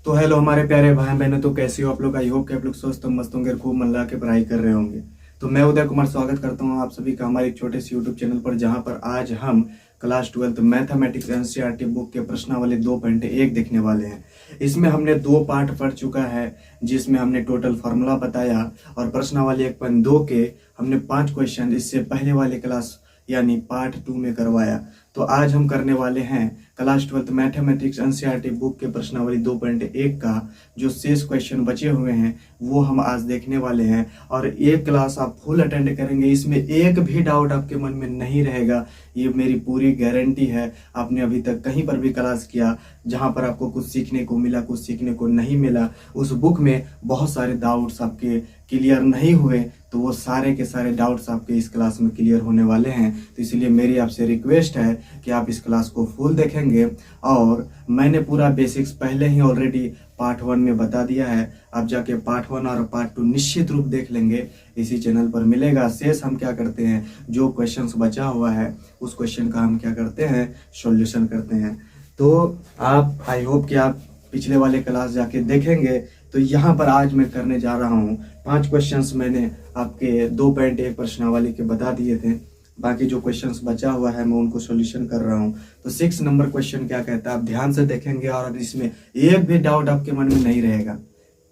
तो हेलो हमारे प्यारे भाई बहनों, तो कैसे हो आप लोग। आई होप कि आप लोग स्वस्थ मस्त होंगे, खूब मन लगा के पढ़ाई कर रहे होंगे। तो मैं उदय कुमार स्वागत करता हूं आप सभी का हमारे एक छोटे से यूट्यूब चैनल पर, जहां पर आज हम क्लास 12 मैथमेटिक्स एनसीईआरटी बुक के प्रश्नावली 2.1 देखने वाले हैं। इसमें हमने 2 पार्ट पढ़ चुका है, जिसमें हमने टोटल फार्मूला बताया और प्रश्नावली 1.2 के हमने 5 क्वेश्चन इससे पहले वाले क्लास यानी पार्ट 2 में करवाया। तो आज हम करने वाले हैं क्लास 12 मैथमेटिक्स एनसीईआरटी बुक के प्रश्नावली 2.1 का जो शेष क्वेश्चन बचे हुए हैं वो हम आज देखने वाले हैं। और एक क्लास आप फुल अटेंड करेंगे, इसमें एक भी डाउट आपके मन में नहीं रहेगा, ये मेरी पूरी गारंटी है। आपने अभी तक कहीं पर भी क्लास किया जहां पर आपको कुछ सीखने को मिला, कुछ सीखने को नहीं मिला, उस बुक में बहुत सारे डाउट्स आपके क्लियर नहीं हुए, तो वो सारे के सारे डाउट्स आपके इस क्लास में क्लियर होने वाले हैं। तो इसलिए मेरी आपसे रिक्वेस्ट है कि आप इस क्लास को फुल देखेंगे। और मैंने पूरा बेसिक्स पहले ही ऑलरेडी पार्ट 1 में बता दिया है, आप जाके पार्ट 1 और पार्ट 2 निश्चित रूप देख लेंगे, इसी चैनल पर मिलेगा। शेष हम क्या करते हैं, जो क्वेश्चंस बचा हुआ है उस क्वेश्चन का हम क्या करते हैं, सॉल्यूशन करते हैं। तो आप आई होप कि आप पिछले वाले क्लास जाके देखेंगे। तो यहाँ पर आज मैं करने जा रहा हूँ 5 क्वेश्चंस मैंने आपके 2.1 प्रश्नावली के बता दिए थे, बाकी जो क्वेश्चंस बचा हुआ है मैं उनको सॉल्यूशन कर रहा हूँ। तो 6 नंबर क्वेश्चन क्या कहता है, आप ध्यान से देखेंगे और इसमें एक भी डाउट आपके मन में नहीं रहेगा।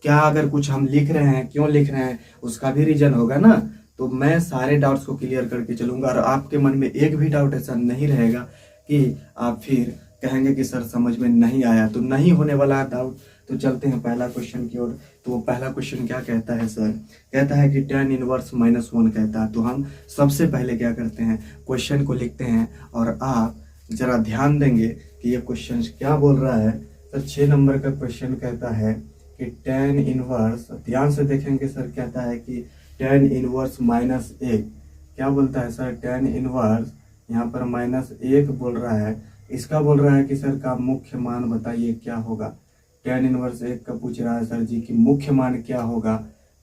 क्या अगर कुछ हम लिख रहे हैं, क्यों लिख रहे हैं, उसका भी रीजन होगा ना। तो मैं सारे डाउट्स को क्लियर करके चलूंगा और आपके मन में एक भी डाउट ऐसा नहीं रहेगा कि आप फिर कहेंगे कि सर समझ में नहीं आया। तो नहीं होने वाला है डाउट। तो चलते हैं पहला क्वेश्चन की ओर। तो पहला क्वेश्चन क्या कहता है सर, कहता है कि tan इनवर्स -1 कहता है। तो हम सबसे पहले क्या करते हैं, क्वेश्चन को लिखते हैं और आप जरा ध्यान देंगे कि ये क्वेश्चन क्या बोल रहा है। सर 6 नंबर का क्वेश्चन कहता है कि tan इनवर्स, ध्यान से देखेंगे सर, कहता है कि tan इनवर्स -1 क्या बोलता है सर, tan इनवर्स यहाँ पर -1 बोल रहा है। इसका बोल रहा है कि सर का मुख्य मान बताइए क्या होगा। tan इनवर्स 1 का पूछ रहा है सर जी कि मुख्य मान क्या होगा।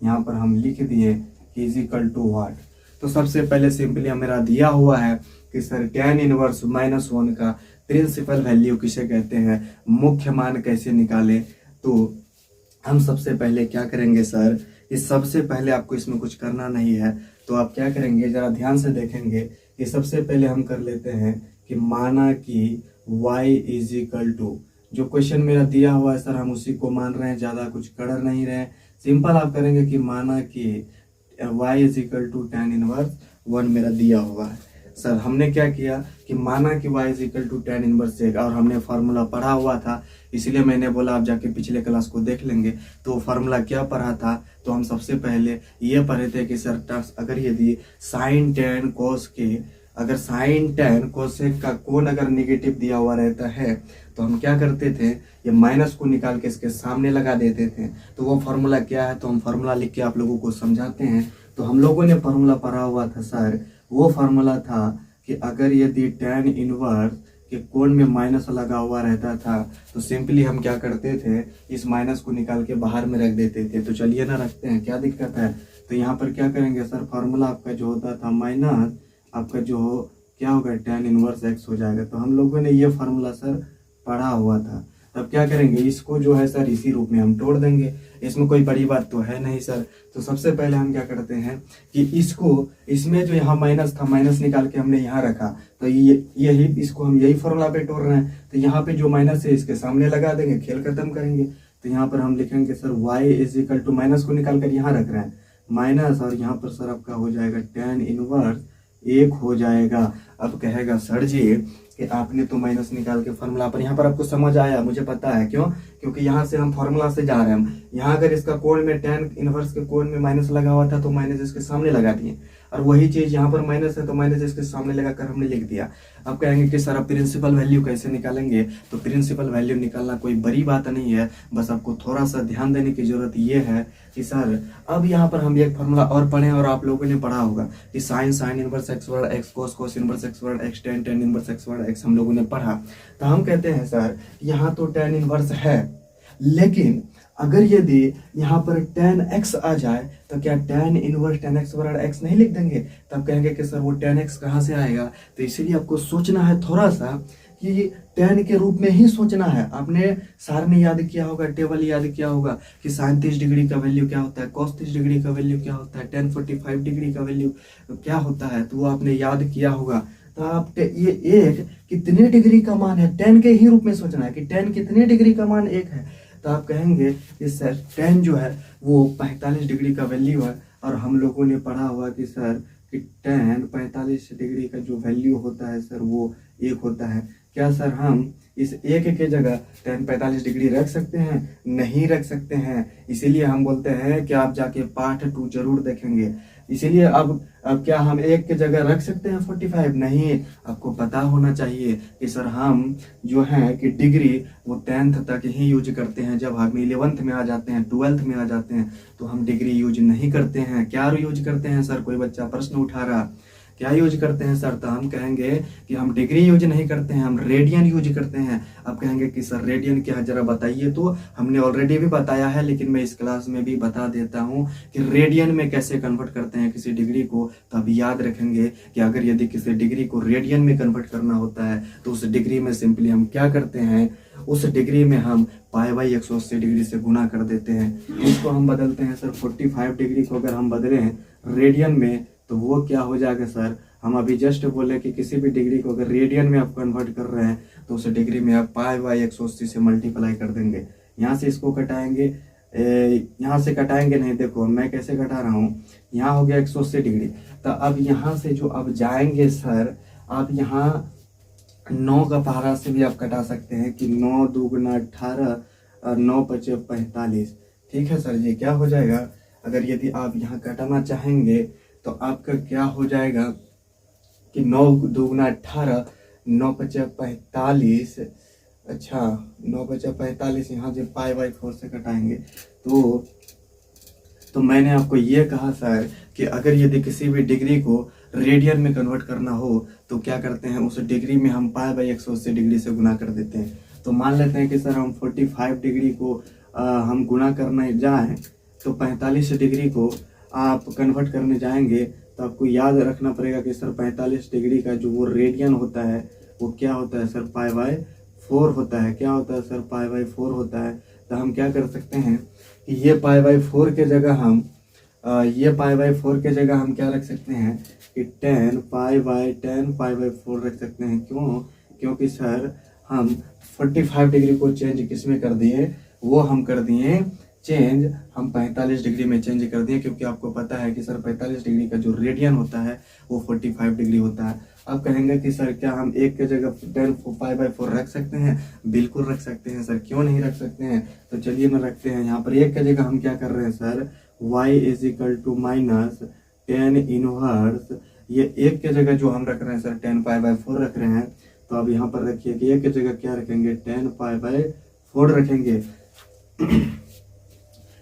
यहाँ पर हम लिख दिए कि इज इक्वल टू व्हाट। तो सबसे पहले सिंपली मेरा दिया हुआ है कि सर tan इनवर्स -1 का प्रिंसिपल वैल्यू किसे कहते हैं, मुख्य मान कैसे निकाले। तो हम सबसे पहले क्या करेंगे सर, इस सबसे पहले आपको इसमें कुछ करना नहीं है। तो आप क्या करेंगे, जरा ध्यान से देखेंगे कि सबसे पहले हम कर लेते हैं कि माना कि y इज इक्वल टू, जो क्वेश्चन मेरा दिया हुआ है सर हम उसी को मान रहे हैं, ज्यादा कुछ कर नहीं रहे हैं। सिंपल आप करेंगे कि माना कि y is equal to tan inverse 1 मेरा दिया हुआ है। सर हमने क्या किया कि माना कि y is equal to tan inverse 1, और हमने फार्मूला पढ़ा हुआ था, इसलिए मैंने बोला आप जाके पिछले क्लास को देख लेंगे। तो फार्मूला क्या पढ़ा था, तो हम सबसे पहले ये पढ़े थे कि सर अगर यदि साइन tan cos के, अगर साइन tan कोसेक का कोण अगर निगेटिव दिया हुआ रहता है तो हम क्या करते थे, ये माइनस को निकाल के इसके सामने लगा देते थे। तो वो फार्मूला क्या है, तो हम फार्मूला लिख के आप लोगों को समझाते हैं। तो हम लोगों ने फार्मूला पढ़ा हुआ था सर, वो फार्मूला था कि अगर यदि tan इनवर्स के कोण में माइनस लगा हुआ रहता था तो सिंपली हम क्या करते थे, इस माइनस को निकाल के बाहर में रख देते थे। तो चलिए ना रखते हैं, क्या दिक्कत है। तो यहाँ पर क्या करेंगे सर, फार्मूला आपका जो होता था माइनस आपका जो क्या होगा tan इनवर्स x हो जाएगा। तो हम लोगों ने ये फार्मूला सर पढ़ा हुआ था। तब क्या करेंगे, इसको जो है सर इसी रूप में हम तोड़ देंगे, इसमें कोई बड़ी बात तो है नहीं सर। तो सबसे पहले हम क्या करते हैं कि इसको, इसमें जो यहाँ माइनस था, माइनस निकाल के हमने यहाँ रखा, तो यही इसको हम यही फार्मूला पे तोड़ रहे हैं। तो यहाँ पे जो माइनस है इसके सामने लगा देंगे, खेल खत्म करेंगे। तो यहाँ पर हम लिखेंगे sir y is equal to, minus को निकाल कर यहाँ रख रहे हैं माइनस, और यहाँ पर सर आपका हो जाएगा tan इनवर्स 1 हो जाएगा। अब कहेगा सर जी कि आपने तो माइनस निकाल के फार्मूला पर, यहाँ पर आपको समझ आया, मुझे पता है क्यों, क्योंकि यहाँ से हम फार्मूला से जा रहे हैं। हम यहाँ अगर इसका कोण में tan इनवर्स के कोण में माइनस लगा हुआ था तो माइनस इसके सामने लगा दिए, और वही चीज यहाँ पर माइनस है तो माइनस इसके सामने लगाकर हमने लिख दिया। अब कहेंगे कि सर अब प्रिंसिपल वैल्यू कैसे निकालेंगे। तो प्रिंसिपल वैल्यू निकालना कोई बड़ी बात नहीं है, बस आपको थोड़ा सा ध्यान देने की जरूरत ये है कि सर अब यहाँ पर हम एक फार्मूला और पढ़े और आप लोगों ने पढ़ा होगा कि sine inverse x word x, cos inverse x word x, tan inverse x word x हम लोगों ने पढ़ा। तो हम कहते हैं सर यहाँ तो tan इनवर्स है, लेकिन अगर यदि यहाँ पर tan x आ जाए तो क्या tan इनवर्स tan x बराबर x नहीं लिख देंगे। तब कहेंगे कि सर वो tan x कहाँ से आएगा। तो इसीलिए आपको सोचना है थोड़ा सा कि tan के रूप में ही सोचना है। आपने सारणी याद किया होगा, टेबल याद किया होगा कि sin 30 डिग्री का वैल्यू क्या होता है, cos 30 डिग्री का वैल्यू क्या होता है, tan 45 डिग्री का वैल्यू क्या होता है, तो वो आपने याद किया होगा। तो आप ये एक कितने डिग्री का मान है, tan के ही रूप में सोचना है कि tan कितने डिग्री का मान एक है। तो आप कहेंगे कि सर tan जो है वो 45 डिग्री का वैल्यू है, और हम लोगों ने पढ़ा हुआ कि सर कि tan 45 डिग्री का जो वैल्यू होता है सर वो एक होता है। क्या सर हम इस एक के जगह tan 45 डिग्री रख सकते हैं? नहीं रख सकते हैं। इसीलिए हम बोलते हैं कि आप जाके पार्ट 2 जरूर देखेंगे। इसीलिए अब क्या हम एक के जगह रख सकते हैं 45? नहीं, आपको पता होना चाहिए कि सर हम जो है कि डिग्री वो 10th तक ही यूज करते हैं। जब हम 11th में आ जाते हैं, 12th में आ जाते हैं, तो हम डिग्री यूज नहीं करते हैं। क्या यूज करते हैं सर? कोई बच्चा प्रश्न उठा रहा, क्या यूज करते हैं सर? तो हम कहेंगे कि हम डिग्री यूज नहीं करते हैं, हम रेडियन यूज करते हैं। आप कहेंगे कि सर रेडियन क्या है, जरा बताइए। तो हमने ऑलरेडी भी बताया है, लेकिन मैं इस क्लास में भी बता देता हूं कि रेडियन में कैसे कन्वर्ट करते हैं किसी डिग्री को। तो आप याद रखेंगे कि अगर यदि किसी डिग्री को रेडियन में कन्वर्ट करना होता है तो उस डिग्री में सिंपली हम क्या करते हैं, उस डिग्री में हम π/180 डिग्री से गुना कर देते हैं। इसको हम बदलते हैं सर 45 डिग्री को अगर हम बदलें रेडियन में तो वो क्या हो जाएगा सर? हम अभी जस्ट बोले कि किसी भी डिग्री को अगर रेडियन में आप कन्वर्ट कर रहे हैं तो उस डिग्री में आप π/180 से मल्टीप्लाई कर देंगे। यहाँ से इसको कटाएंगे, यहाँ से कटाएंगे नहीं, देखो मैं कैसे कटा रहा हूँ। यहाँ हो गया 180 डिग्री। तो अब यहाँ से जो अब जाएंगे सर, आप यहाँ 9 का पहाड़ा से भी आप कटा सकते हैं कि 9 दूगुना 18 और 9 पचे 45। ठीक है सर जी, क्या हो जाएगा? अगर यदि आप यहाँ कटाना चाहेंगे तो आपका क्या हो जाएगा कि 9 दूगुना 18, 9 पचे 45। अच्छा 9 बचा 45, यहाँ से π/4 से कटाएंगे तो मैंने आपको ये कहा सर कि अगर यदि किसी भी डिग्री को रेडियन में कन्वर्ट करना हो तो क्या करते हैं, उस डिग्री में हम π/180 डिग्री से गुना कर देते हैं। तो मान लेते हैं कि सर हम 45 डिग्री को हम गुना करने जाएं तो 45 डिग्री को आप कन्वर्ट करने जाएंगे तो आपको याद रखना पड़ेगा कि सर 45 डिग्री का जो वो रेडियन होता है वो क्या होता है सर? π/4 होता है। क्या होता है सर? π/4 होता है। तो हम क्या कर सकते हैं कि ये π/4 के जगह हम क्या रख सकते हैं कि 10 π/4 रख सकते हैं। क्यों? क्योंकि सर हम 45 डिग्री को चेंज किस में कर दिए, वो हम कर दिए चेंज, हम 45 डिग्री में चेंज कर दिए, क्योंकि आपको पता है कि सर 45 डिग्री का जो रेडियन होता है वो 45 डिग्री होता है। अब कहेंगे कि सर क्या हम एक के जगह 10 π/4 रख सकते हैं? बिल्कुल रख सकते हैं सर, क्यों नहीं रख सकते हैं? तो चलिए ना रखते हैं। यहाँ पर एक के जगह हम क्या कर रहे हैं सर? y = -tan इनवर्स, ये एक के जगह जो हम रख रहे हैं सर 10 π/4 रख रहे हैं। तो अब यहाँ पर रखिए कि एक के जगह क्या रखेंगे? 10 π/4 रखेंगे।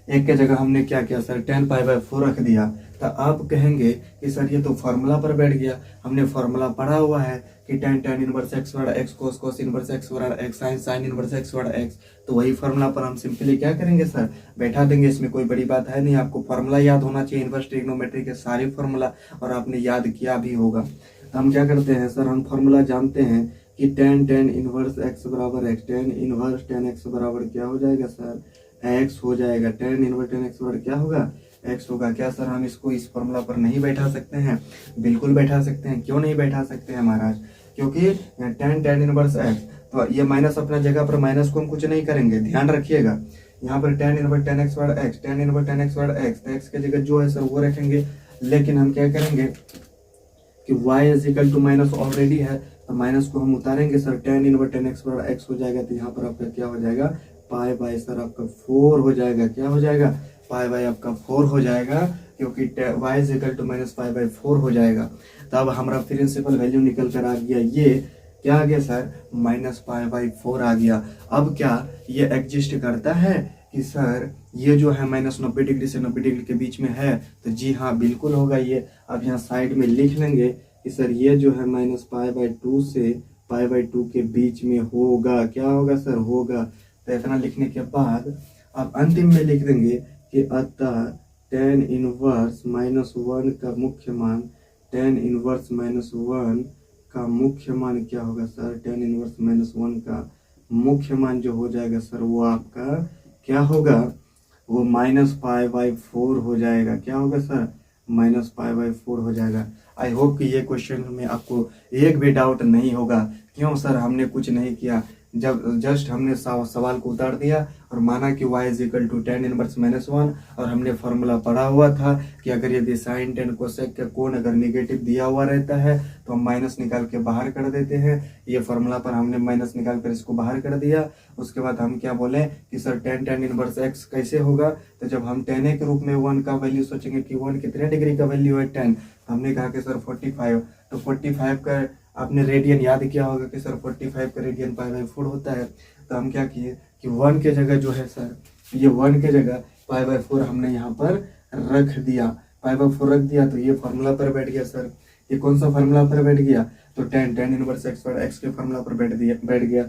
एक के जगह हमने क्या किया सर? 10 π/4 रख दिया। तो आप कहेंगे कि सर ये तो फॉर्मूला पर बैठ गया, हमने फॉर्मूला पढ़ा हुआ है कि tan इनवर्स x बराबर x, cos इनवर्स x बराबर x, sin इनवर्स x बराबर x। तो वही फॉर्मूला पर हम सिंपली क्या करेंगे सर? बैठा देंगे। इसमें कोई बड़ी बात है नहीं, आपको फॉर्मूला याद होना चाहिए, इनवर्स ट्रिग्नोमेट्री के सारे फॉर्मूला, और आपने याद किया भी होगा। तो हम क्या करते हैं सर? हम फॉर्मूला जानते हैं कि tan इनवर्स x बराबर x, tan inverse tan x बराबर क्या हो जाएगा सर? x हो जाएगा। tan इनवर्स tan x बराबर क्या होगा? x होगा। क्या सर हम इसको इस फॉर्मूला पर नहीं बैठा सकते हैं? बिल्कुल बैठा सकते हैं। क्यों नहीं बैठा सकते हैं महाराज? क्योंकि tan इनवर्स x, तो ये माइनस अपना जगह पर, माइनस को हम कुछ नहीं करेंगे, ध्यान रखिएगा। यहाँ पर tan इनवर्स tan x बराबर x, tan inverse tan x बराबर x, तो x के जगह जो है सर वो रखेंगे। लेकिन हम क्या करेंगे कि y = ऑलरेडी है, तो माइनस को हम उतारेंगे sir, tan inverse tan x बराबर x हो जाएगा। तो यहाँ पर आपका क्या हो जाएगा? π/, सर आपका 4 हो जाएगा। क्या हो जाएगा? π/, आपका 4 हो जाएगा, क्योंकि y = -π/4 हो जाएगा। तो अब हमारा प्रिंसिपल वैल्यू निकल कर आ गया, ये क्या आ गया सर? -π/4 आ गया। अब क्या ये एग्जिस्ट करता है कि सर ये जो है -90 डिग्री से 90 डिग्री के बीच में है? तो जी हाँ, बिल्कुल होगा ये। अब यहाँ साइड में लिख लेंगे कि सर ये जो है -π/2 से π/2 के बीच में होगा। क्या होगा सर? होगा। तो इतना लिखने के बाद अब अंतिम में लिख देंगे कि अतः tan इनवर्स -1 का मुख्य मान tan इनवर्स -1 का मुख्य मान क्या होगा सर? tan इनवर्स -1 का मुख्य मान जो हो जाएगा सर वो आपका क्या होगा? वो -π/4 हो जाएगा। क्या होगा सर? -π/4 हो जाएगा। आई होप कि ये क्वेश्चन में आपको एक भी डाउट नहीं होगा। क्यों सर? हमने कुछ नहीं किया, जब जस्ट हमने सवाल को उतार दिया और माना कि y = tan इनवर्स -1, और हमने फॉर्मूला पढ़ा हुआ था कि अगर यदि साइन टेन कोसेक का कोण अगर निगेटिव दिया हुआ रहता है तो हम माइनस निकाल के बाहर कर देते हैं। ये फॉर्मूला पर हमने माइनस निकाल कर इसको बाहर कर दिया। उसके बाद हम क्या बोले कि सर tan इनवर्स x कैसे होगा? तो जब हम tan a के रूप में 1 का वैल्यू सोचेंगे कि 1 कितने डिग्री का वैल्यू है tan, हमने कहा कि सर 45, तो 45 का आपने रेडियन याद किया होगा कि सर 45 का रेडियन π/4 होता है। तो हम क्या किए कि 1 के जगह जो है सर, ये 1 के जगह π/4 हमने यहाँ पर रख दिया, π/4 रख दिया, तो ये फार्मूला पर बैठ गया सर। ये कौन सा फार्मूला पर बैठ गया? तो tan इनवर्स x पर x के फार्मूला पर बैठ गया।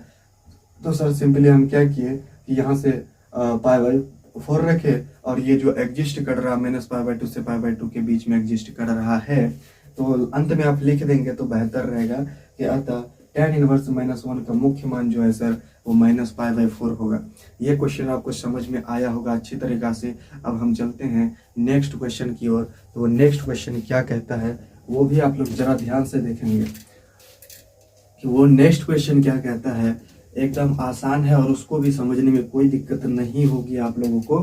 तो सर सिंपली हम क्या किए कि यहाँ से π/4 रखे, और ये जो एग्जिस्ट कर रहा -π/2 से π/2 के बीच में एग्जिस्ट कर रहा है, तो अंत में आप लिख देंगे तो बेहतर रहेगा कि अतः tan इनवर्स -1 का मुख्य मान जो है सर वो -π/4 होगा। ये क्वेश्चन आपको समझ में आया होगा अच्छी तरीका से। अब हम चलते हैं नेक्स्ट क्वेश्चन की ओर। तो नेक्स्ट क्वेश्चन क्या कहता है वो भी आप लोग जरा ध्यान से देखेंगे कि वो नेक्स्ट क्वेश्चन क्या कहता है। एकदम आसान है और उसको भी समझने में कोई दिक्कत नहीं होगी, आप लोगों को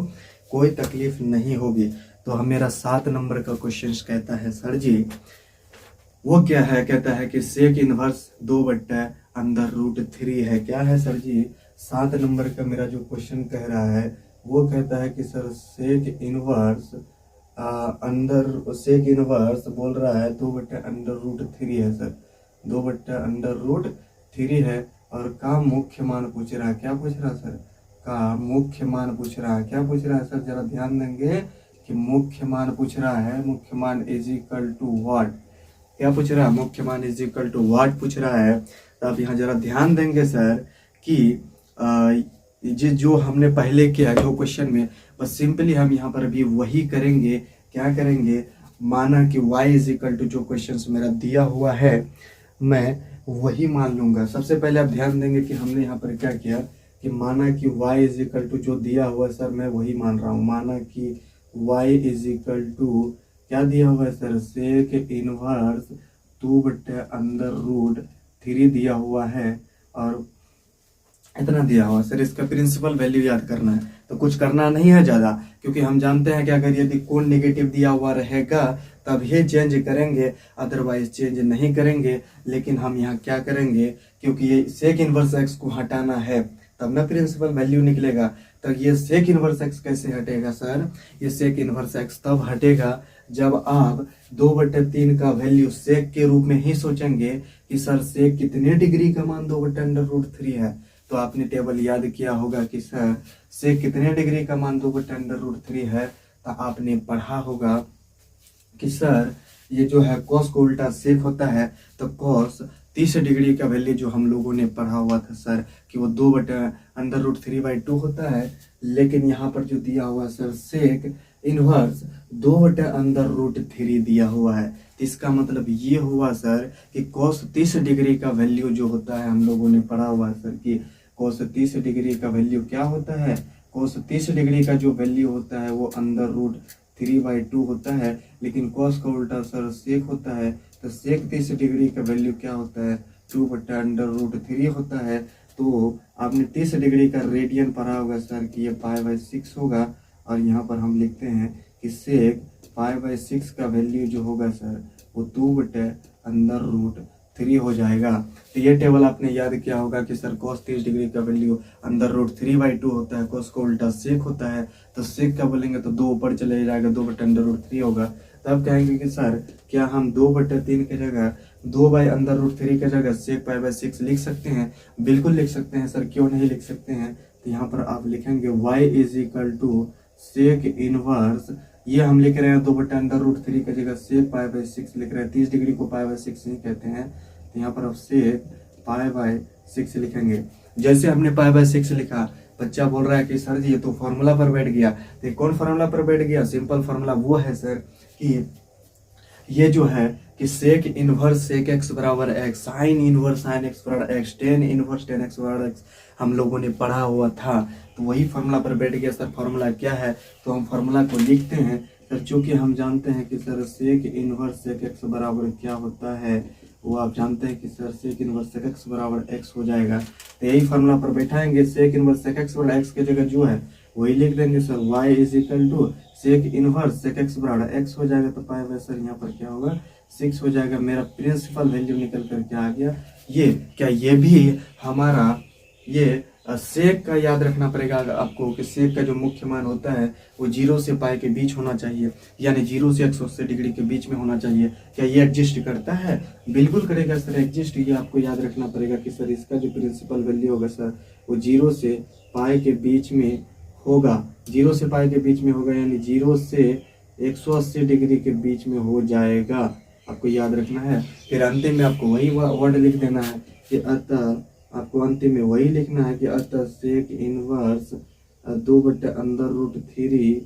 कोई तकलीफ नहीं होगी। तो हम मेरा 7 नंबर का क्वेश्चन कहता है सर जी, वो क्या है? कहता है कि सेक इनवर्स 2/√3 है। क्या है सर जी? 7 नंबर का मेरा जो क्वेश्चन कह रहा है वो कहता है कि सर सेक इनवर्स बोल रहा है 2/√3 है सर, 2/√3 है, और का मुख्य मान पूछ रहा है। क्या पूछ रहा है सर? का मुख्य मान पूछ रहा है। क्या पूछ रहा है सर? जरा ध्यान देंगे कि मुख्य मान पूछ रहा है। मुख्य मान = व्हाट? क्या पूछ रहा है? मुख्य मान = व्हाट पूछ रहा है। तो आप यहाँ जरा ध्यान देंगे सर कि जो हमने पहले किया जो क्वेश्चन में, बस सिंपली हम यहाँ पर भी वही करेंगे। क्या करेंगे? माना कि y जो क्वेश्चन मेरा दिया हुआ है मैं वही मान लूंगा। सबसे पहले आप ध्यान देंगे कि हमने यहाँ पर क्या किया कि माना कि y जो दिया हुआ सर मैं वही मान रहा हूँ। माना कि y क्या दिया हुआ है सर? सेक इनवर्स 2/√3 दिया हुआ है, और इतना दिया हुआ सर। इसका प्रिंसिपल वैल्यू याद करना है, तो कुछ करना नहीं है ज़्यादा, क्योंकि हम जानते हैं कि अगर यदि कोण नेगेटिव दिया हुआ रहेगा तब ही चेंज करेंगे, अदरवाइज चेंज नहीं करेंगे। लेकिन हम यहाँ क्या करेंगे, क्योंकि ये सेक इनवर्स x को हटाना है तब ना प्रिंसिपल वैल्यू निकलेगा। तो ये सेक इनवर्स x कैसे हटेगा सर? ये सेक इनवर्स x तब हटेगा जब आप 2/3 का वैल्यू सेक के रूप में ही सोचेंगे कि सर सेक कितने डिग्री का मान 2/√3 है। तो आपने टेबल याद किया होगा कि सर सेक कितने डिग्री का मान 2/√3 है। तो आपने पढ़ा होगा कि सर ये जो है कॉस को उल्टा सेक होता है, तो कॉस 30 डिग्री का वैल्यू जो हम लोगों ने पढ़ा हुआ था सर कि वो 2/√3/2 होता है। लेकिन यहाँ पर जो दिया हुआ सर सेक इनवर्स 2/√3 दिया हुआ है। तो इसका मतलब ये हुआ सर कि कॉस 30 डिग्री का वैल्यू जो होता है, हम लोगों ने पढ़ा हुआ है सर कि कॉस 30 डिग्री का वैल्यू क्या होता है? कॉस 30 डिग्री का जो वैल्यू होता है वो √3/2 होता है। लेकिन कॉस का उल्टा सर सेक होता है, तो सेक 30 डिग्री का वैल्यू क्या होता है? 2/√3 होता है। तो आपने 30 डिग्री का रेडियन पढ़ा होगा सर कि ये π/6 होगा, और यहाँ पर हम लिखते हैं कि सेक π/6 का वैल्यू जो होगा सर वो 2/√3 हो जाएगा। तो ये टेबल आपने याद किया होगा कि सर cos 30 डिग्री का वैल्यू √3/2 होता है, cos को उल्टा सेक होता है। तो सेक का बोलेंगे तो 2 ऊपर चले जाएगा, 2/√3 होगा। तब कहेंगे कि सर क्या हम 2/3 की जगह 2/√3 की जगह सेक π/6 लिख सकते हैं? बिल्कुल लिख सकते हैं सर, क्यों नहीं लिख सकते हैं? तो यहाँ पर आप लिखेंगे y सेक इनवर्स, ये हम लिख रहे हैं 2/√3 की जगह सेक π/6 लिख रहे हैं। 30 डिग्री को π/6 नहीं कहते हैं। तो यहाँ पर आप सेक π/6 लिखेंगे। जैसे हमने π/6 लिखा, बच्चा बोल रहा है कि सर जी ये तो फॉर्मूला पर बैठ गया। तो कौन फॉर्मूला पर बैठ गया? सिंपल फॉर्मूला वो है सर कि ये जो है कि सेक इनवर्स सेक एक्स बराबर x, sine inverse sine x बराबर x, tan inverse tan x बराबर एक्स हम लोगों ने पढ़ा हुआ था। तो वही फार्मूला पर बैठ गया सर। फार्मूला क्या है, तो हम फार्मूला को लिखते हैं सर। चूंकि हम जानते हैं कि sir sec inverse sec x बराबर क्या होता है, वो आप जानते हैं कि sir sec inverse sec x बराबर एक्स हो जाएगा। तो यही फार्मूला पर बैठाएंगे, सेक इनवर्स सेक एक्स बराबर एक्स की जगह जो है वही लिख देंगे sir. y is equal to sec inverse sec x बराबर एक्स हो जाएगा। तो पाई बाय सर यहाँ पर क्या होगा 6 हो जाएगा। मेरा प्रिंसिपल वैल्यू निकल कर क्या आ गया, ये क्या, ये भी हमारा ये सेक का याद रखना पड़ेगा आपको कि सेक का जो मुख्य मान होता है वो 0 से पाई के बीच होना चाहिए, यानी 0 से 180 डिग्री के बीच में होना चाहिए। क्या ये एग्जिस्ट करता है? बिल्कुल करेगा सर एग्जिस्ट। ये आपको याद रखना पड़ेगा कि सर इसका जो प्रिंसिपल वैल्यू होगा सर वो 0 से पाई के बीच में होगा, 0 से पाई के बीच में होगा, यानी 0 से 180 डिग्री के बीच में हो जाएगा। आपको याद रखना है। फिर अंतिम में आपको वही वर्ड लिख देना है कि अतः, आपको अंतिम में वही लिखना है कि अतः सेक इनवर्स 2/√3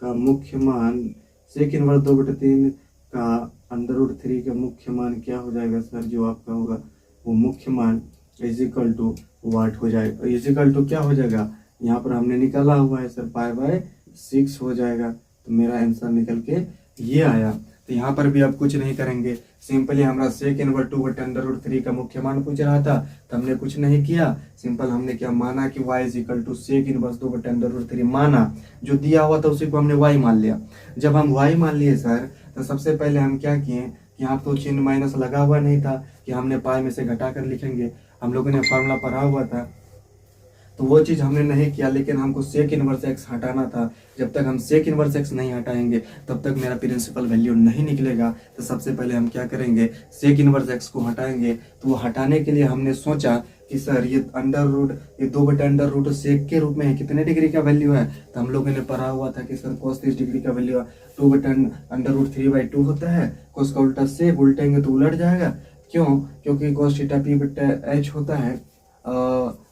का मुख्य मान, सेक इनवर्स 2/3 का √3 का मुख्य मान क्या हो जाएगा सर, जो आपका होगा वो मुख्य मान इज इक्वल टू वाट हो जाएगा। इज इक्वल टू क्या हो जाएगा, यहाँ पर हमने निकाला हुआ है सर पाई बाय 6 हो जाएगा। तो मेरा आंसर निकल के ये आया। तो यहाँ पर भी आप कुछ नहीं करेंगे, सिंपली हमारा सेक इनवर्स 2/√3 का मुख्य मान पूछ रहा था, तो हमने कुछ नहीं किया, सिंपल हमने क्या माना कि y is equal to sec inverse 2/√3 माना, जो दिया हुआ था उसी को हमने y मान लिया। जब हम y मान लिए सर, तो सबसे पहले हम क्या किए कि यहाँ तो चिन्ह माइनस लगा हुआ नहीं था कि हमने पाई में से घटा कर लिखेंगे, हम लोगों ने फॉर्मूला पढ़ा हुआ था, तो वो चीज़ हमने नहीं किया। लेकिन हमको सेक इनवर्स एक्स हटाना था। जब तक हम सेक इनवर्स एक्स नहीं हटाएंगे तब तक मेरा प्रिंसिपल वैल्यू नहीं निकलेगा। तो सबसे पहले हम क्या करेंगे, सेक इनवर्स एक्स को हटाएंगे। तो वो हटाने के लिए हमने सोचा कि सर ये ये 2/√, सेक के रूप में है, कितने डिग्री का वैल्यू है, तो हम लोगों ने पढ़ा हुआ था कि सर cos 30 डिग्री का वैल्यू 2/√3/2 होता है। cos का उल्टा सेक उल्टेंगे तो उलट जाएगा, क्यों, क्योंकि cos थीटा p/h होता है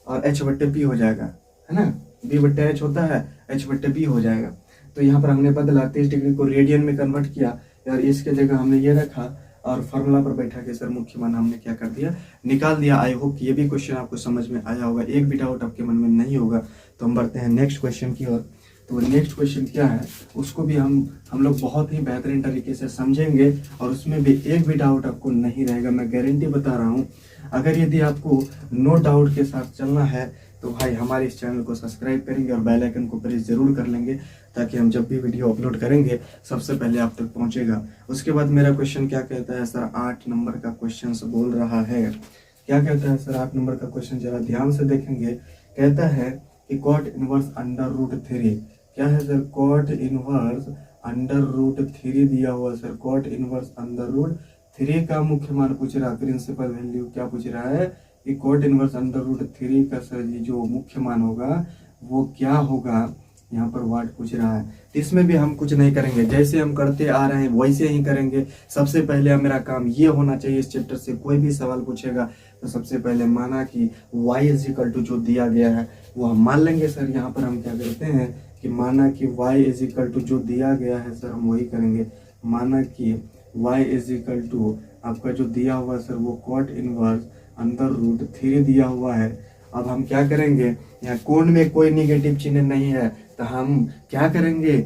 और h/p हो जाएगा, है ना, b/h होता है, h/p हो जाएगा। तो यहाँ पर हमने बदला 30 डिग्री को रेडियन में कन्वर्ट किया, और इसके जगह हमने ये रखा और फार्मूला पर बैठा के सर मुख्य मान हमने क्या कर दिया, निकाल दिया। आई होप ये भी क्वेश्चन आपको समझ में आया होगा, एक भी डाउट आपके मन में नहीं होगा। तो हम बढ़ते हैं नेक्स्ट क्वेश्चन की ओर। तो नेक्स्ट क्वेश्चन क्या है, उसको भी हम लोग बहुत ही बेहतरीन तरीके से समझेंगे, और उसमें भी एक भी डाउट आपको नहीं रहेगा, मैं गारंटी बता रहा हूँ। अगर यदि आपको नो डाउट के साथ चलना है तो भाई हमारे इस चैनल को सब्सक्राइब करेंगे और बेल आइकन को प्रेस जरूर कर लेंगे, ताकि हम जब भी वीडियो अपलोड करेंगे सबसे पहले आप तक पहुंचेगा। उसके बाद मेरा क्वेश्चन क्या कहता है सर, 8 नंबर का क्वेश्चन बोल रहा है। क्या कहता है सर 8 नंबर का क्वेश्चन, जरा ध्यान से देखेंगे। कहता है कि कॉट इनवर्स √3, क्या है सर, कॉट इनवर्स √3 दिया हुआ सर, कॉट इनवर्स √3 का मुख्य मान पूछ रहा है। प्रिंसिपल वैल्यू क्या पूछ रहा है कि कॉट इनवर्स √3 का सर ये जो मुख्य मान होगा वो क्या होगा, यहाँ पर वाट पूछ रहा है। तो इसमें भी हम कुछ नहीं करेंगे, जैसे हम करते आ रहे हैं वैसे ही करेंगे। सबसे पहले मेरा काम ये होना चाहिए, इस चैप्टर से कोई भी सवाल पूछेगा तो सबसे पहले माना कि y इज इक्वल टू जो दिया गया है वो हम मान लेंगे सर। यहाँ पर हम क्या करते हैं कि माना कि y इज इक्वल टू जो दिया गया है सर हम वही करेंगे। माना कि y इज इक्वल टू आपका जो दिया हुआ सर वो कॉट इनवर्स √3 दिया हुआ है। अब हम क्या करेंगे, यहाँ कोण में कोई निगेटिव चिन्ह नहीं है, तो हम क्या करेंगे,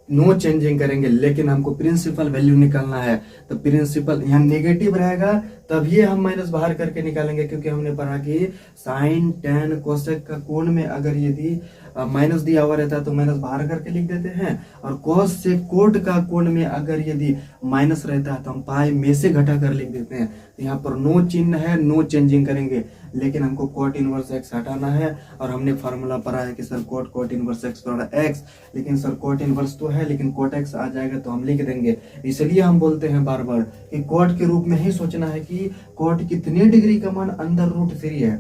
नो चेंजिंग करेंगे, लेकिन हमको प्रिंसिपल वैल्यू निकालना है। तो प्रिंसिपल यहाँ नेगेटिव रहेगा तब ये हम माइनस बाहर करके निकालेंगे, क्योंकि हमने पढ़ा कि साइन टेन कोसेक का कोण में अगर यदि माइनस दिया हुआ रहता है तो माइनस बाहर करके लिख देते हैं, और कोस से कोट का कोण में अगर यदि माइनस रहता है तो हम पाई में से घटा कर लिख देते हैं। तो यहाँ पर नो चिन्ह है, नो चेंजिंग करेंगे, लेकिन हमको कॉट इनवर्स एक्स हटाना है। और हमने फार्मूला पढ़ा है कि सर कॉट इनवर्स एक्स बराबर एक्स, लेकिन सर कॉट इनवर्स तो है लेकिन कॉट एक्स आ जाएगा तो हम लिख देंगे। इसलिए हम बोलते हैं बार बार कि कॉट के रूप में ही सोचना है कि कॉट कितने डिग्री का मान √3 है,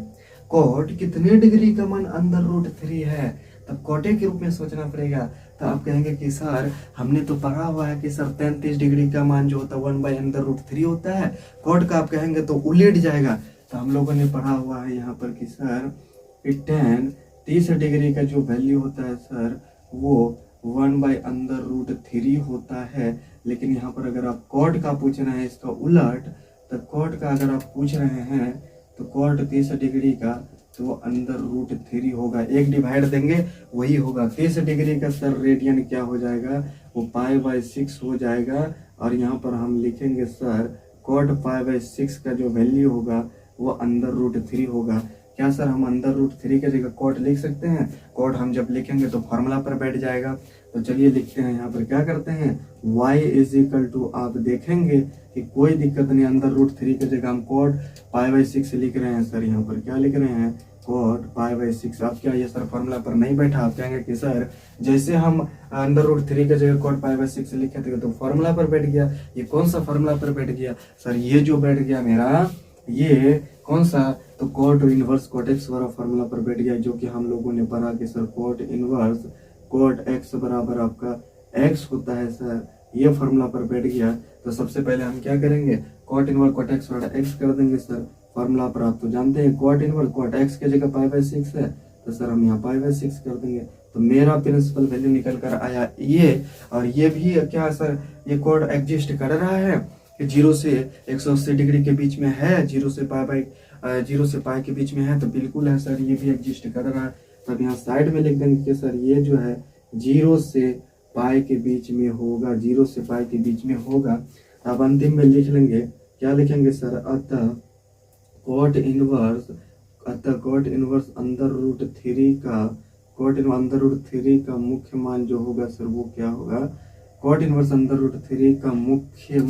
कॉट कितने डिग्री का मान √3 है, तब कॉटे के रूप में सोचना पड़ेगा। तो आप कहेंगे कि सर हमने तो पढ़ा हुआ है कि सर 33 डिग्री का मान जो होता है 1/√3 होता है, कॉट का आप कहेंगे तो उलट जाएगा। तो हम लोगों ने पढ़ा हुआ है यहाँ पर कि सर tan 30 डिग्री का जो वैल्यू होता है सर वो 1/√3 होता है, लेकिन यहाँ पर अगर आप कॉट का पूछ रहे हैं इसका उलट, तो कॉट का अगर आप पूछ रहे हैं तो कॉट 30 डिग्री का तो वो अंडर रूट 3 होगा, एक डिवाइड देंगे वही होगा। 30 डिग्री का सर रेडियन क्या हो जाएगा, वो π/6 हो जाएगा। और यहाँ पर हम लिखेंगे सर कॉट π/6 का जो वैल्यू होगा वो अंडर रूट 3 होगा। क्या सर हम अंडर रूट 3 की जगह कॉट लिख सकते हैं? कॉट हम जब लिखेंगे तो फॉर्मूला पर बैठ जाएगा। तो चलिए लिखते हैं, यहाँ पर क्या करते हैं y इज इक्वल टू, आप देखेंगे कि कोई दिक्कत नहीं, अंडर रूट 3 की जगह हम कॉट π/6 लिख रहे हैं। सर यहाँ पर क्या लिख रहे हैं कॉट π/6। आप क्या ये सर फॉर्मूला पर नहीं बैठा? आप कहेंगे कि सर जैसे हम अंडर रूट 3 की जगह कॉट π/6 लिखे थे तो फॉर्मूला पर बैठ गया। ये कौन सा फॉर्मूला पर बैठ गया? सर ये जो बैठ गया मेरा, ये कौन सा, तो कॉट इनवर्स कॉट एक्स वाला फॉर्मूला पर बैठ गया, जो कि हम लोगों ने पढ़ा कि sir cot inverse cot x बराबर आपका एक्स होता है। सर ये फॉर्मूला पर बैठ गया। तो सबसे पहले हम क्या करेंगे, कॉट इनवर्स कॉट एक्स बराबर एक्स कर देंगे। सर फॉर्मूला पर आप तो जानते हैं कॉट इनवर्स कॉट एक्स की जगह π/6 है, तो सर हम यहाँ π/6 कर देंगे। तो मेरा प्रिंसिपल वैल्यू निकल कर आया ये। और ये भी क्या सर, ये कॉट एग्जिस्ट कर रहा है कि 0 से 180 डिग्री के बीच में है, 0 से π के बीच में है, तो बिल्कुल है सर, ये भी एग्जिस्ट कर रहा है। तब यहाँ साइड में लिख देंगे कि सर ये जो है 0 से π के बीच में होगा, 0 से π के बीच में होगा। अब अंतिम में लिख लेंगे, क्या लिखेंगे सर, अतः कॉट इनवर्स अंडर रूट 3 का अंडर रूट 3 का मुख्य मान जो होगा सर वो क्या होगा, कॉट इनवर्स अंडर रूट 3 का मुख्य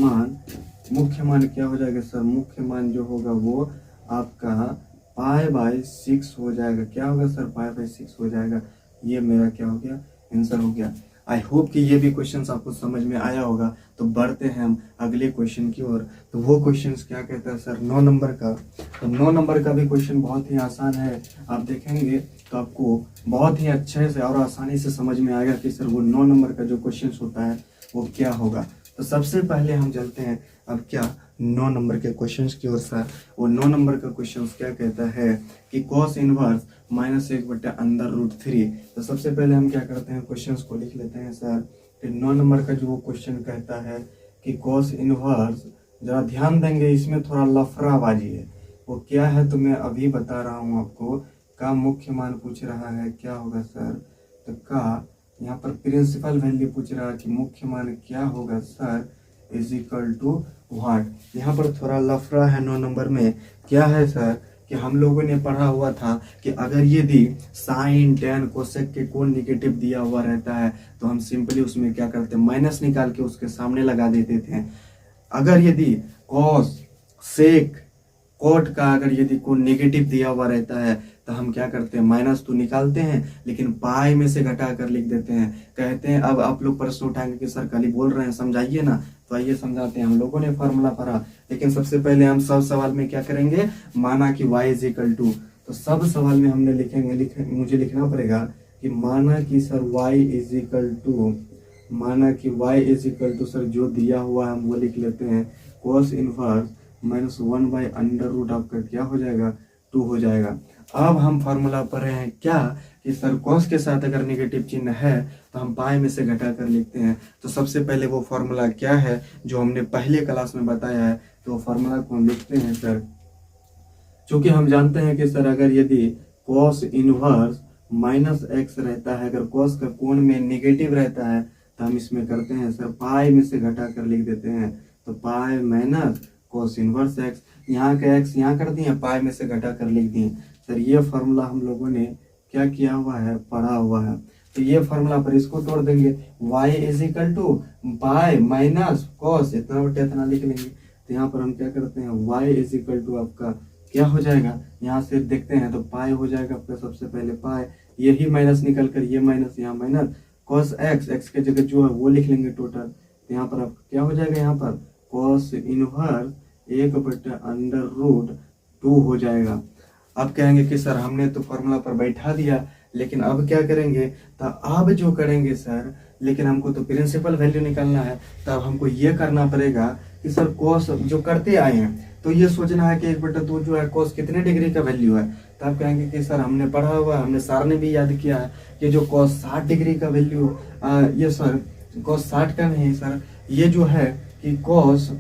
मान क्या हो जाएगा सर, मुख्य मान जो होगा वो आपका π/6 हो जाएगा। क्या होगा सर, π/6 हो जाएगा। ये मेरा क्या हो गया, आंसर हो गया। आई होप कि ये भी क्वेश्चंस आपको समझ में आया होगा। तो बढ़ते हैं हम अगले क्वेश्चन की ओर। तो वो क्वेश्चंस क्या कहता है सर, 9 नंबर का। तो 9 नंबर का भी क्वेश्चन बहुत ही आसान है। आप देखेंगे तो आपको बहुत ही अच्छे से और आसानी से समझ में आएगा कि सर वो 9 नंबर का जो क्वेश्चन होता है वो क्या होगा। तो सबसे पहले हम चलते हैं अब क्या 9 नंबर के क्वेश्चंस की ओर। सर वो 9 नंबर का क्वेश्चन क्या कहता है कि कॉस इनवर्स -1/√3। तो सबसे पहले हम क्या करते हैं, क्वेश्चंस को लिख लेते हैं सर। कि 9 नंबर का जो वो क्वेश्चन कहता है कि कॉस इनवर्स, जरा ध्यान देंगे इसमें थोड़ा लफड़ाबाजी है, वो क्या है तो मैं अभी बता रहा हूँ आपको। का मुख्य मान पूछ रहा है, क्या होगा सर, तो का यहाँ पर प्रिंसिपल वैल्यू पूछ रहा है कि मुख्य मान क्या होगा sir, is equal to what. यहाँ पर थोड़ा लफड़ा है 9 नंबर में। क्या है सर कि हम लोगों ने पढ़ा हुआ था कि अगर यदि साइन टेन कोसेक के कोण निगेटिव दिया हुआ रहता है तो हम सिंपली उसमें क्या करते हैं, माइनस निकाल के उसके सामने लगा देते थे। अगर यदि कॉस सेक कॉट का अगर यदि कोण नेगेटिव दिया हुआ रहता है तो हम क्या करते हैं, माइनस तो निकालते हैं लेकिन पाई में से घटा कर लिख देते हैं। कहते हैं, अब आप लोग प्रश्न उठाएंगे कि सर खाली बोल रहे हैं समझाइए ना, तो आइए समझाते हैं। हम लोगों ने फॉर्मूला पढ़ा, लेकिन सबसे पहले हम सब सवाल में क्या करेंगे, माना कि y इज इक्वल टू, तो सब सवाल में हमने मुझे लिखना पड़ेगा कि माना कि sir y is equal to, माना कि y is equal to sir जो दिया हुआ है हम वो लिख लेते हैं, cos इनवर्स -1/√, आपका क्या हो जाएगा, 2 हो जाएगा। अब हम फार्मूला पढ़ रहे हैं क्या कि सर cos के साथ अगर नेगेटिव चिन्ह है तो हम पाई में से घटा कर लिखते हैं। तो सबसे पहले वो फार्मूला क्या है जो हमने पहले क्लास में बताया है, तो फार्मूला को हम लिखते हैं सर। चूंकि हम जानते हैं कि सर अगर यदि cos इनवर्स -x रहता है, अगर cos का कोण में नेगेटिव रहता है तो हम इसमें करते हैं सर पाई में से घटा कर लिख देते हैं। तो पाई माइनस cos इनवर्स x, यहाँ का x यहाँ कर दिए, पाई में से घटा कर लिख दिए। सर ये फार्मूला हम लोगों ने क्या किया हुआ है, पढ़ा हुआ है। तो ये फार्मूला पर इसको तोड़ देंगे, y is equal to pi minus cos, इतना बटे इतना लिख लेंगे। तो यहाँ पर हम क्या करते हैं, y इज इक्वल टू आपका क्या हो जाएगा, यहाँ से देखते हैं तो पाई हो जाएगा आपका, सबसे पहले पाई, यही माइनस निकल कर ये माइनस, यहाँ माइनस cos x के जगह जो है वो लिख लेंगे टोटल। तो यहाँ पर आपका क्या हो जाएगा, यहाँ पर cos इनवर्स 1/√2 हो जाएगा। अब कहेंगे कि सर हमने तो फॉर्मूला पर बैठा दिया, लेकिन अब क्या करेंगे, तो अब जो करेंगे सर, लेकिन हमको तो प्रिंसिपल वैल्यू निकालना है, तब हमको ये करना पड़ेगा कि सर cos जो करते आए हैं तो ये सोचना है कि 1/2 जो है cos कितने डिग्री का वैल्यू है। तब कहेंगे कि सर हमने पढ़ा हुआ, हमने सर ने भी याद किया है कि जो cos 60 डिग्री का वैल्यू, ये सर cos 60 का नहीं सर, ये जो है कि कॉस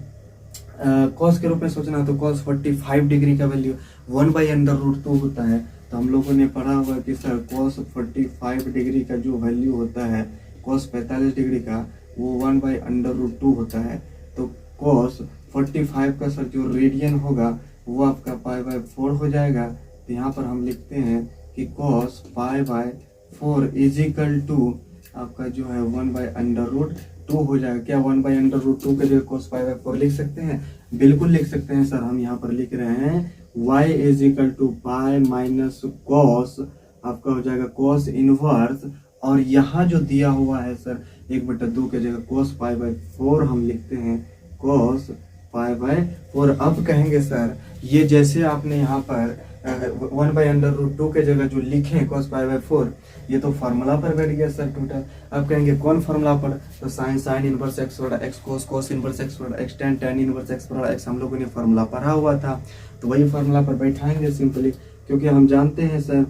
के रूप में सोचना है तो कॉस 45 डिग्री का वैल्यू 1/√2 होता है। तो हम लोगों ने पढ़ा हुआ कि सर कॉस 45 डिग्री का जो वैल्यू होता है, कॉस 45 डिग्री का, वो 1/√2 होता है। तो कॉस 45 का सर जो रेडियन होगा वो आपका π/4 हो जाएगा। तो यहाँ पर हम लिखते हैं कि कॉस π/4 इजिकल टू आपका जो है 1/√2 हो जाएगा। क्या 1/√2 के जगह cos π/4 लिख सकते हैं? बिल्कुल लिख सकते हैं सर। हम यहाँ पर लिख रहे हैं y is equal to pi minus cos, आपका हो जाएगा cos इनवर्स, और यहाँ जो दिया हुआ है सर 1/2 के जगह cos π/4 हम लिखते हैं cos π/4। अब कहेंगे सर ये जैसे आपने यहाँ पर 1/√2 के जगह जो लिखे cos π/4, ये तो फार्मूला पर बैठ गया सर टोटल। अब कहेंगे कौन फार्मूला पर? तो साइन इनवर्स x बड़ा x, cos इनवर्स x बड़ा x, tan इनवर्स x बड़ा x, हम लोगों ने फार्मूला पढ़ा हुआ था। तो वही फार्मूला पर बैठाएंगे सिंपली, क्योंकि हम जानते हैं सर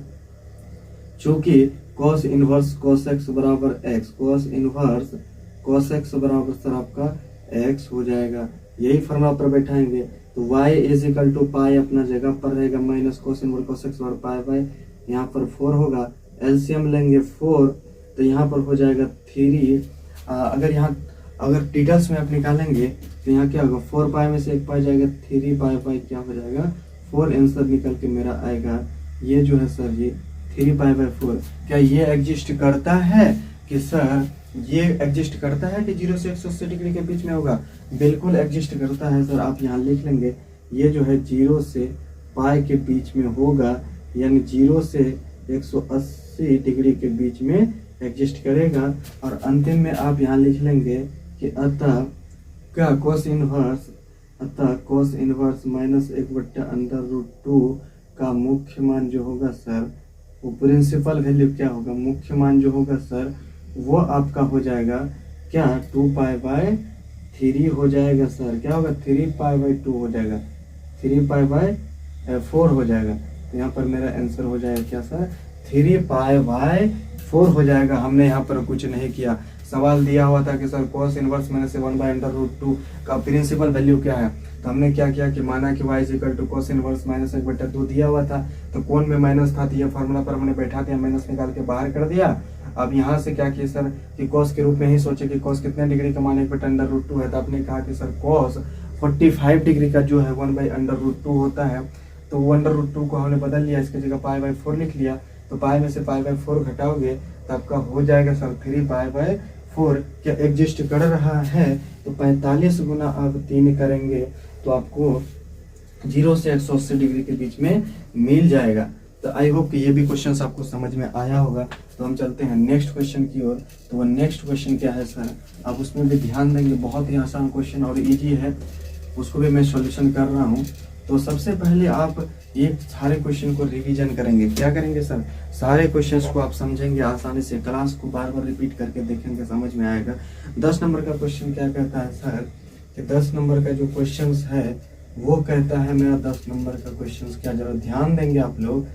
चूंकि cos इनवर्स cos x बराबर x, cos inverse cos x बराबर सर आपका x हो जाएगा। यही फार्मूला पर बैठाएंगे तो y इजिकल टू पाई अपना जगह पर रहेगा, minus cos inverse cos x और पाई यहाँ पर 4 होगा। एलसीएम लेंगे 4 तो यहाँ पर हो जाएगा 3। अगर डिटेल्स में आप निकालेंगे तो यहाँ क्या होगा, 4 पाई में से 1 पाई जाएगा, 3 पाई क्या हो जाएगा 4, आंसर निकल के मेरा आएगा ये जो है सर ये 3 π/4। क्या ये एग्जिस्ट करता है कि सर ये एग्जिस्ट करता है कि 0 से 180 डिग्री के बीच में होगा? बिल्कुल एग्जिस्ट करता है सर। आप यहाँ लिख लेंगे ये जो है 0 से पाई के बीच में होगा, यानी 0 से 180 डिग्री के बीच में एग्जिस्ट करेगा। और अंतिम में आप यहाँ लिख लेंगे कि अतः क्या cos इनवर्स माइनस 1/√2 का मुख्य मान जो होगा सर, वो प्रिंसिपल वैल्यू क्या होगा, मुख्य मान जो होगा सर वो आपका हो जाएगा क्या 2π/3 हो जाएगा सर। क्या होगा 3π/2 हो जाएगा, 3π/4 हो जाएगा। तो यहाँ पर मेरा आंसर हो जाएगा क्या सर 3π/4 हो जाएगा। हमने यहाँ पर कुछ नहीं किया। सवाल दिया हुआ था कि सर cos इनवर्स माइनस 1/√2 का प्रिंसिपल वैल्यू क्या है, तो हमने क्या किया कि माना कि y equal to cos inverse minus 1/2 दिया हुआ था, तो कौन में माइनस था तो ये फार्मूला पर हमने बैठा दिया, माइनस निकाल के बाहर कर दिया। अब यहाँ से क्या किया सर कि cos के रूप में ही सोचे कि cos कितने डिग्री का मान 1/√2 है, तो आपने कहा कि सर cos 45 डिग्री का जो है 1/√2 होता है। तो 1/√2 को हमने बदल लिया, इसकी जगह π/4 लिख लिया। तो पाई में से π/4 घटाओगे तो आपका हो जाएगा सर 3π/4। क्या एग्जिस्ट कर रहा है? तो 45 गुना आप 3 करेंगे तो आपको 0 से 180 डिग्री के बीच में मिल जाएगा। तो आई होप कि ये भी क्वेश्चन आपको समझ में आया होगा। तो हम चलते हैं नेक्स्ट क्वेश्चन की ओर। तो वो नेक्स्ट क्वेश्चन क्या है सर, आप उसमें भी ध्यान देंगे, बहुत ही आसान क्वेश्चन और इजी है, उसको भी मैं सॉल्यूशन कर रहा हूँ। तो सबसे पहले आप ये सारे क्वेश्चन को रिवीजन करेंगे। क्या करेंगे सर, सारे क्वेश्चंस को आप समझेंगे आसानी से, क्लास को बार बार रिपीट करके देखेंगे, समझ में आएगा। 10 नंबर का क्वेश्चन क्या कहता है सर कि 10 नंबर का जो क्वेश्चन है वो कहता है, मेरा 10 नंबर का क्वेश्चन क्या, जरा ध्यान देंगे आप लोग।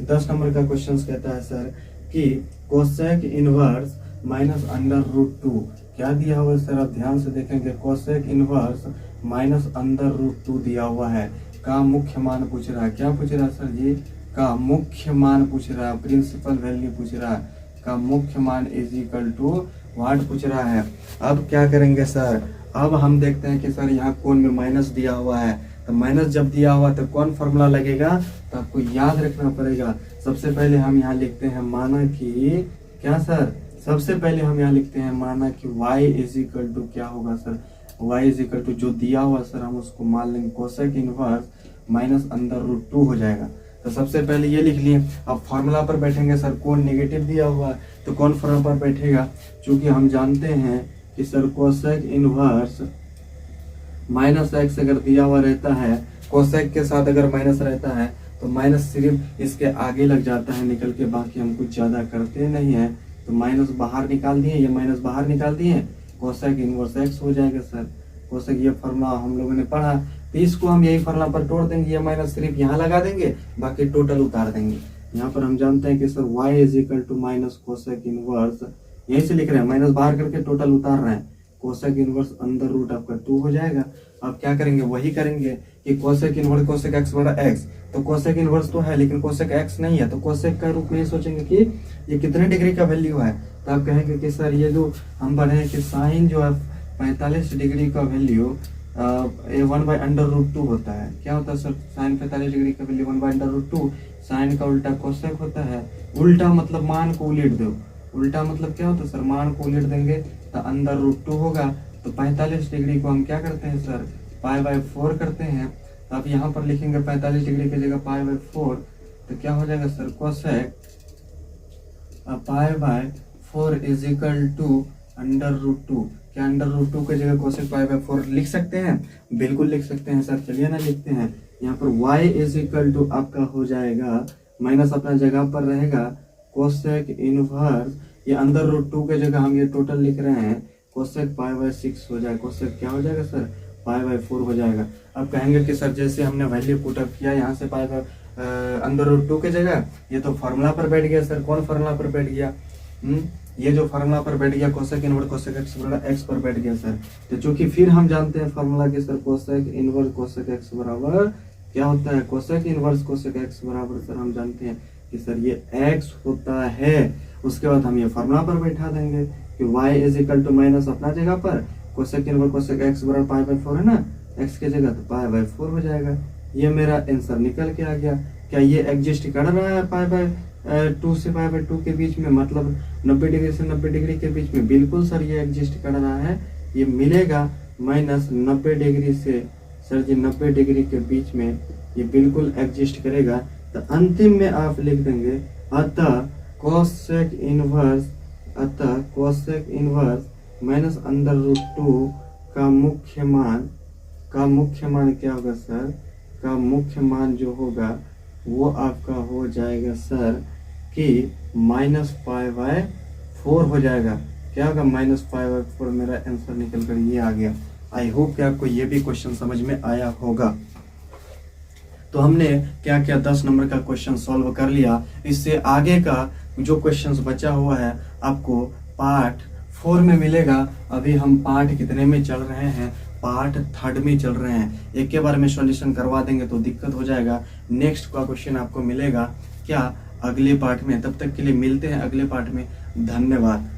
10 नंबर का क्वेश्चन कहता है सर कि कोसेक इनवर्स माइनस √2 क्या दिया हुआ है सर, आप ध्यान से देखेंगे। कोसेक इनवर्स माइनस √2 दिया हुआ है, का मुख्य मान पूछ रहा है। क्या पूछ रहा है सर जी, का मुख्य मान पूछ रहा है, प्रिंसिपल वैल्यू पूछ रहा है, का मुख्य मान इज इक्वल टू व्हाट पूछ रहा है। अब क्या करेंगे सर, अब हम देखते हैं कि सर यहाँ कौन में माइनस दिया हुआ है, तो माइनस जब दिया हुआ तो कौन फॉर्मूला लगेगा, तो आपको याद रखना पड़ेगा। सबसे पहले हम यहाँ लिखते हैं माना कि क्या सर, सबसे पहले हम यहाँ लिखते हैं माना कि y इज इक्वल टू क्या होगा sir, y is equal to जो दिया हुआ सर हम उसको मान लेंगे कोसेक इनवर्स माइनस √2 हो जाएगा। तो सबसे पहले ये लिख लिए। अब फार्मूला पर बैठेंगे सर, कौन नेगेटिव दिया हुआ है तो कौन फार्मूला पर बैठेगा, क्योंकि हम जानते हैं कि sir cosec inverse minus x अगर दिया हुआ रहता है, कोसेक के साथ अगर माइनस रहता है तो माइनस सिर्फ इसके आगे लग जाता है निकल के, बाकी हम कुछ ज्यादा करते नहीं है। तो माइनस बाहर निकाल दिए, ये माइनस बाहर निकाल दिए, कोसेक इनवर्स एक्स हो जाएगा सर। कोसेक ये फॉर्मूला हम लोगों ने पढ़ा, तो इसको हम यही फॉर्मूला पर तोड़ देंगे, ये माइनस सिर्फ यहाँ लगा देंगे, बाकी टोटल उतार देंगे। यहाँ पर हम जानते हैं कि sir y is equal to minus cosec inverse, यही से लिख रहे हैं, माइनस बाहर करके टोटल उतार रहे हैं, कोसेक इनवर्स अंडर रूट आपका 2 हो जाएगा। अब क्या करेंगे, वही करेंगे कि कोसेक इनवर्स कोसेक एक्स बड़ा एक्स, तो कोसेक इनवर्स तो है लेकिन कोसेक एक्स नहीं है, तो कोसेक का रूप में ये सोचेंगे कि ये कितने डिग्री का वैल्यू है। तो आप कहेंगे कि सर ये जो हम पढ़े हैं कि साइन जो है 45 डिग्री का वैल्यू 1/√2 होता है। क्या होता है सर, साइन 45 डिग्री का वैल्यू 1/√2, साइन का उल्टा कोसेक होता है। उल्टा मतलब मान को उलट दो, उल्टा मतलब क्या होता है सर, मान को उलट देंगे तो अंदर √2 होगा। तो 45 डिग्री को हम क्या करते हैं सर, π/4 करते हैं। तो आप यहाँ पर लिखेंगे 45 डिग्री की जगह π/4, तो क्या हो जाएगा sir, cosec π/4 is equal to अंडर√2। क्या अंडर√2 की जगह कोसेक π/4 लिख सकते हैं? बिल्कुल लिख सकते हैं सर, चलिए ना लिखते हैं। यहाँ पर y इज इक्वल टू आपका हो जाएगा, माइनस अपना जगह पर रहेगा, कोसेक इनवर्स, ये अंडर√2 के जगह हम ये टोटल लिख रहे हैं, कोसेक π/6 हो जाएगा। कोसेक क्या हो जाएगा सर, π/4 हो जाएगा। अब कहेंगे कि सर जैसे हमने वैल्यू पुट अप किया यहाँ से अंडर√2 के जगह, ये तो फार्मूला पर बैठ गया सर। कौन फार्मूला पर बैठ गया? ये जो फार्मूला पर बैठ गया कोसेक इनवर्स कोसेक एक्स बराबर एक्स पर बैठ गया सर। तो चूंकि फिर हम जानते हैं फार्मूला के sir, cosec inverse cosec x बराबर क्या होता है, कोसेक इनवर्स कोसेक एक्स बराबर सर हम जानते हैं कि सर ये एक्स होता है। उसके बाद हम ये फार्मूला पर बैठा देंगे कि y is equal to minus अपना जगह पर कोसेक इनवर्स कोसेक एक्स बराबर π/4 है ना, x के जगह तो π/4 हो जाएगा। ये मेरा आंसर निकल के आ गया। क्या ये एग्जिस्ट कर रहा है π/2 से π/2 के बीच में, मतलब 90 डिग्री से 90 डिग्री के बीच में? बिल्कुल सर ये एग्जिस्ट कर रहा है, ये मिलेगा माइनस 90 डिग्री से सर जी 90 डिग्री के बीच में ये बिल्कुल एग्जिस्ट करेगा। तो अंतिम में आप लिख देंगे अतः कोसेक इनवर्स माइनस अंडर√2 का मुख्य मान क्या होगा सर, का मुख्य मान जो होगा वो आपका हो जाएगा सर कि -π/4 हो जाएगा। क्या होगा, -π/4। मेरा आंसर निकल कर ये आ गया। आई होप कि आपको ये भी क्वेश्चन समझ में आया होगा। तो हमने क्या क्या 10 नंबर का क्वेश्चन सॉल्व कर लिया। इससे आगे का जो क्वेश्चंस बचा हुआ है आपको पार्ट 4 में मिलेगा। अभी हम पार्ट कितने में चल रहे हैं, पार्ट 3 में चल रहे हैं। एक के बार में सॉल्यूशन करवा देंगे तो दिक्कत हो जाएगा। नेक्स्ट का क्वेश्चन आपको मिलेगा क्या, अगले पार्ट में। तब तक के लिए मिलते हैं अगले पार्ट में। धन्यवाद।